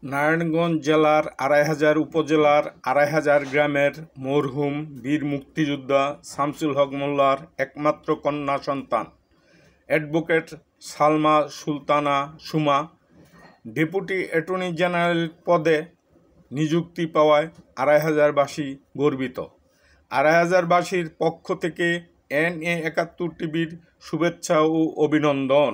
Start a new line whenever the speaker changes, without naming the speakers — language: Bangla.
নারায়ণগঞ্জ জেলার ২৫০০ উপজেলার ২৫০০ গ্রামের মরহুম বীর মুক্তিযোদ্ধা শামসুল হক মোল্লার একমাত্র কন্যা সন্তান advocate Salma Sultana Suma deputy attorney general পদে নিযুক্তি পাওয়ায় ২৫০০বাসী গর্বিত। ২৫০০বাসীর পক্ষ থেকে NA ৭১ টিভির শুভেচ্ছা ও অভিনন্দন।